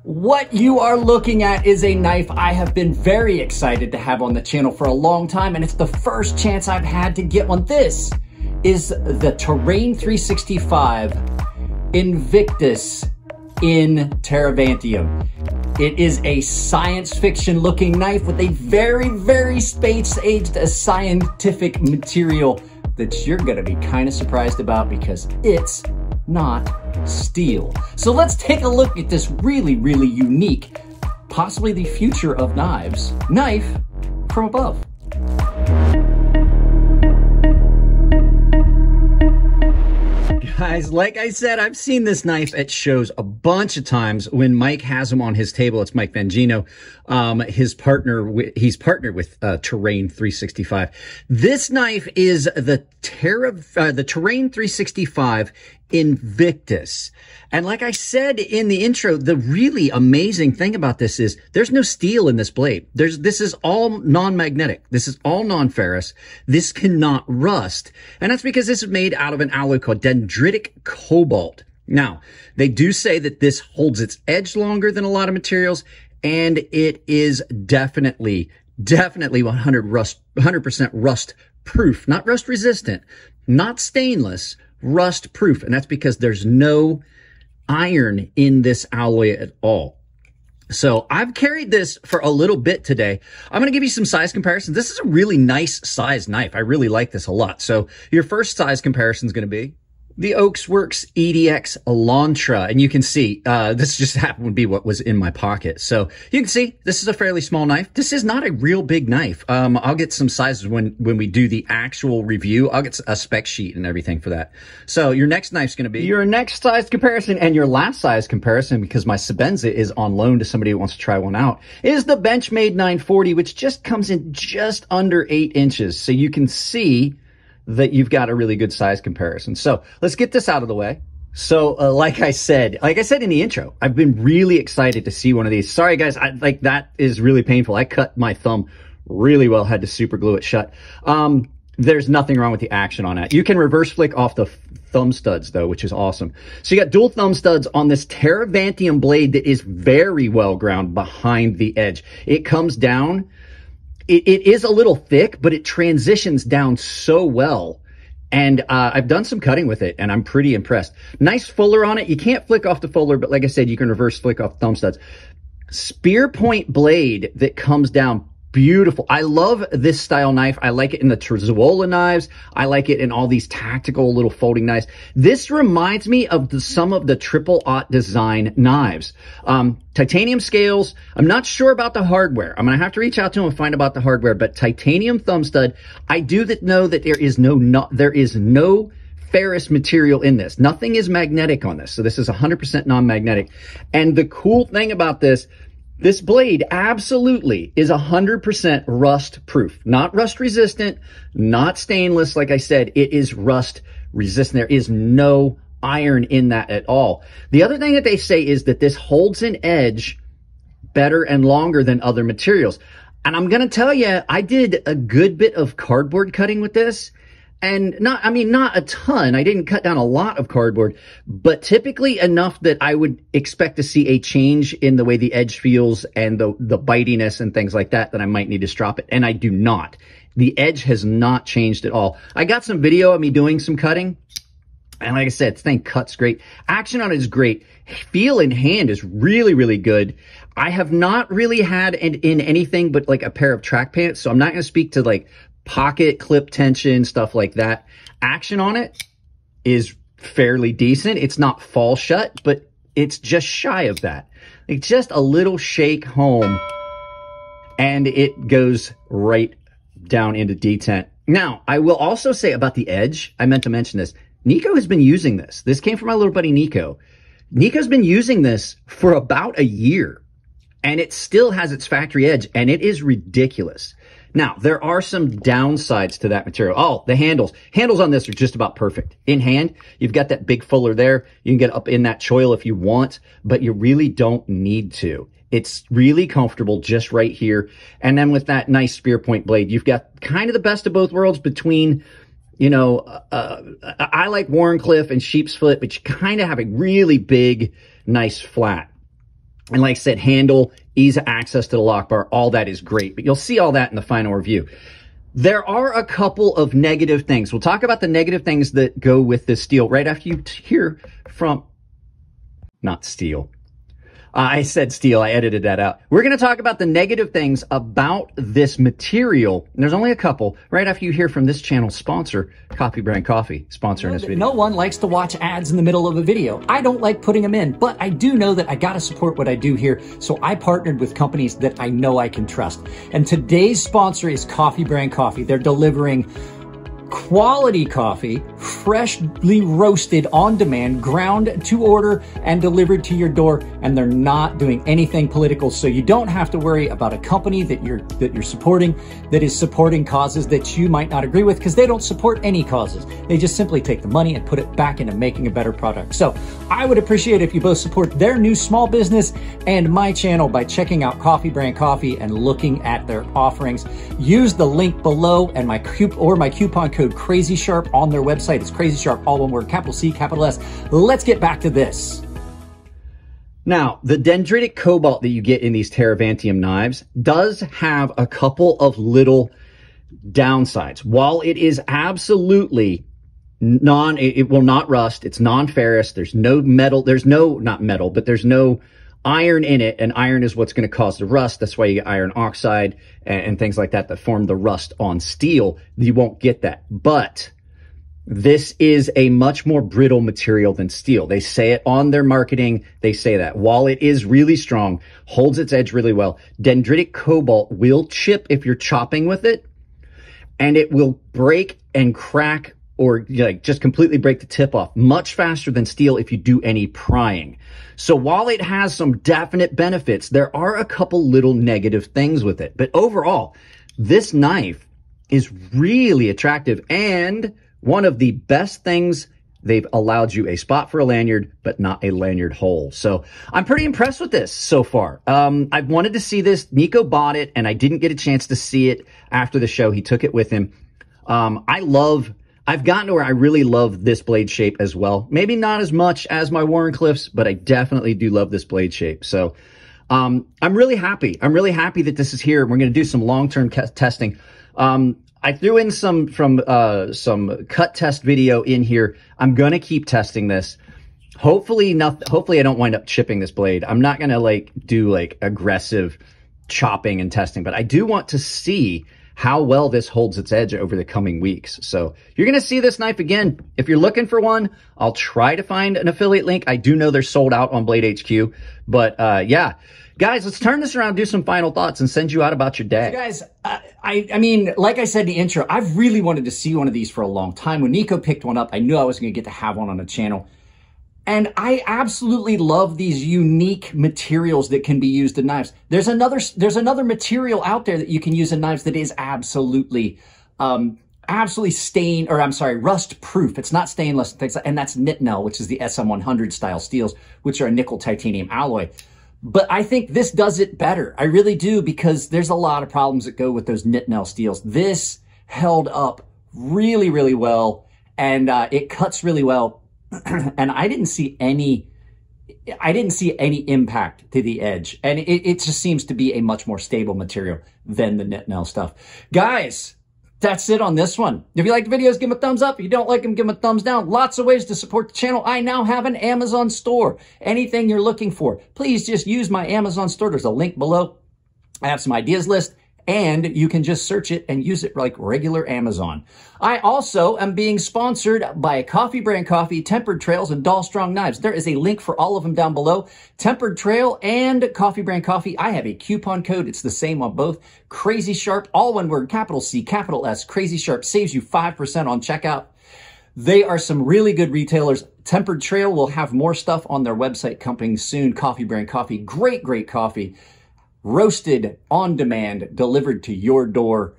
What you are looking at is a knife I have been very excited to have on the channel for a long time, and it's the first chance I've had to get one. This is the Terrain 365 Invictus in Terravantium. It is a science fiction looking knife with a very space-aged scientific material that you're gonna be kind of surprised about because it's not steel. So let's take a look at this really unique, possibly the future of knives, knife from above. Guys, like I said, I've seen this knife at shows a bunch of times. When Mike has them on his table, it's Mike Vangino. He's partnered with Terrain 365. This knife is the Terrain 365 Invictus. And like I said in the intro, the really amazing thing about this is there's no steel in this blade. This is all non-magnetic. This is all non-ferrous. This cannot rust. And that's because this is made out of an alloy called Dendritic Cobalt. Now, they do say that this holds its edge longer than a lot of materials, and it is definitely 100% rust proof, not rust resistant, not stainless, rust proof. And that's because there's no iron in this alloy at all. So I've carried this for a little bit today. I'm going to give you some size comparisons. This is a really nice size knife. I really like this a lot. So your first size comparison is going to be the Oaksworks EDX Elantra. And you can see, this just happened to be what was in my pocket. So you can see this is a fairly small knife. This is not a real big knife. I'll get some sizes when we do the actual review. I'll get a spec sheet and everything for that. So your next knife's going to be your next size comparison, and your last size comparison, because my Sebenza is on loan to somebody who wants to try one out, is the Benchmade 940, which just comes in just under 8 inches. So you can see that you've got a really good size comparison. So let's get this out of the way. So like I said in the intro, I've been really excited to see one of these. Sorry guys, that is really painful. I cut my thumb really well, had to super glue it shut. There's nothing wrong with the action on that. You can reverse flick off the thumb studs though, which is awesome. So you got dual thumb studs on this Terravantium blade that is very well ground behind the edge. It comes down. It is a little thick, but it transitions down so well. And I've done some cutting with it, and I'm pretty impressed. Nice fuller on it. You can't flick off the fuller, but like I said, you can reverse flick off thumb studs. Spear point blade that comes down. Beautiful. I love this style knife. I like it in the Trezuola knives. I like it in all these tactical little folding knives. This reminds me of some of the triple-aught design knives. Titanium scales. I'm not sure about the hardware. I'm going to have to reach out to them and find about the hardware, but titanium thumb stud. I do know that there is no ferrous material in this. Nothing is magnetic on this. So this is 100% non-magnetic. And the cool thing about this blade absolutely is 100% rust proof, not rust resistant, not stainless. Like I said, it is rust resistant. There is no iron in that at all. The other thing that they say is that this holds an edge better and longer than other materials. And I'm going to tell you, I did a good bit of cardboard cutting with this. And not a ton. I didn't cut down a lot of cardboard, but typically enough that I would expect to see a change in the way the edge feels and the bitiness and things like that I might need to strop it. And I do not. The edge has not changed at all. I got some video of me doing some cutting. And like I said, this thing cuts great. Action on it is great. Feel in hand is really good. I have not really had in anything but like a pair of track pants. So I'm not going to speak to like pocket clip tension, stuff like that. Action on it is fairly decent. It's not fall shut, but it's just shy of that. Like just a little shake home and it goes right down into detent. Now, I will also say about the edge, I meant to mention this. Nico has been using this. This came from my little buddy Nico. Nico's been using this for about a year and it still has its factory edge and it is ridiculous. Now, there are some downsides to that material. Oh, the handles. Handles on this are just about perfect. In hand, you've got that big fuller there. You can get up in that choil if you want, but you really don't need to. It's really comfortable just right here. And then with that nice spear point blade, you've got kind of the best of both worlds between, you know, I like Warncliffe and Sheep's Foot, but you kind of have a really big, nice flat. And like I said, handle, ease of access to the lock bar, all that is great. But you'll see all that in the final review. There are a couple of negative things. We'll talk about the negative things that go with this steel right after you hear from, not steel. I said steel, I edited that out. We're going to talk about the negative things about this material. And there's only a couple right after you hear from this channel sponsor, Coffee Brand Coffee, sponsoring this video. No one likes to watch ads in the middle of a video. I don't like putting them in, but I do know that I got to support what I do here. So I partnered with companies that I know I can trust. And today's sponsor is Coffee Brand Coffee. They're delivering quality coffee, freshly roasted on demand, ground to order and delivered to your door, and they're not doing anything political, so you don't have to worry about a company that you're supporting that is supporting causes that you might not agree with, because they don't support any causes. They just simply take the money and put it back into making a better product. So I would appreciate if you both support their new small business and my channel by checking out Coffee Brand Coffee and looking at their offerings. Use the link below and my coupon code Crazy Sharp on their website. It's Crazy Sharp, all one word, capital C, capital S. Let's get back to this. Now, the Dendritic Cobalt that you get in these Teravantium knives does have a couple of little downsides. While it is absolutely it will not rust, it's non-ferrous, there's no metal, there's no iron in it, and iron is what's going to cause the rust. That's why you get iron oxide and things like that form the rust on steel. You won't get that. But this is a much more brittle material than steel. They say it on their marketing. They say that. While it is really strong, holds its edge really well, Dendritic Cobalt will chip if you're chopping with it, and it will break and crack or like just completely break the tip off much faster than steel if you do any prying. So while it has some definite benefits, there are a couple little negative things with it. But overall, this knife is really attractive, and one of the best things, they've allowed you a spot for a lanyard, but not a lanyard hole. So I'm pretty impressed with this so far. I've wanted to see this. Nico bought it, and I didn't get a chance to see it after the show. He took it with him. I've gotten to where I really love this blade shape as well. Maybe not as much as my Warrencliffs, but I definitely do love this blade shape. So I'm really happy. I'm really happy that this is here. We're going to do some long-term testing. I threw in some cut test video in here. I'm going to keep testing this. Hopefully I don't wind up chipping this blade. I'm not going to do aggressive chopping and testing, but I do want to see how well this holds its edge over the coming weeks. So you're going to see this knife again. If you're looking for one, I'll try to find an affiliate link. I do know they're sold out on Blade HQ, but yeah. Guys, let's turn this around, do some final thoughts, and send you out about your day. So guys, I mean, like I said in the intro, I've really wanted to see one of these for a long time. When Nico picked one up, I knew I was going to get to have one on the channel. And I absolutely love these unique materials that can be used in knives. There's another material out there that you can use in knives that is absolutely rust proof. It's not stainless, and that's Nitnell, which is the SM100 style steels, which are a nickel titanium alloy. But I think this does it better. I really do, because there's a lot of problems that go with those Nitnell steels. This held up really, really well, and it cuts really well. And I didn't see any impact to the edge. And it just seems to be a much more stable material than the Nitnell stuff. Guys, that's it on this one. If you like the videos, give them a thumbs up. If you don't like them, give them a thumbs down. Lots of ways to support the channel. I now have an Amazon store. Anything you're looking for, please just use my Amazon store. There's a link below. I have some ideas list, and you can just search it and use it like regular Amazon. I also am being sponsored by Coffee Brand Coffee, Tempered Trails, and Doll Strong Knives. There is a link for all of them down below. Tempered Trail and Coffee Brand Coffee, I have a coupon code. It's the same on both. Crazy Sharp, all one word, capital C, capital S. Crazy Sharp saves you 5% on checkout. They are some really good retailers. Tempered Trail will have more stuff on their website coming soon. Coffee Brand Coffee, great, great coffee. Roasted on demand, delivered to your door.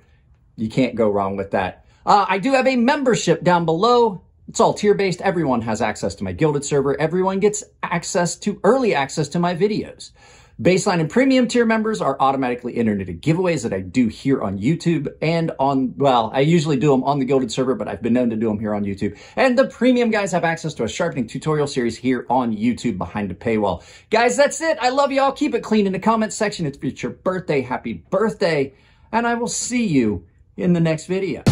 You can't go wrong with that. I do have a membership down below. It's all tier-based. Everyone has access to my Gilded server. Everyone gets early access to my videos. Baseline and premium tier members are automatically entered into giveaways that I do here on YouTube and on, well, I usually do them on the Gilded server, but I've been known to do them here on YouTube. And the premium guys have access to a sharpening tutorial series here on YouTube behind the paywall. Guys, that's it. I love y'all. Keep it clean in the comments section. If it's your birthday, happy birthday. And I will see you in the next video.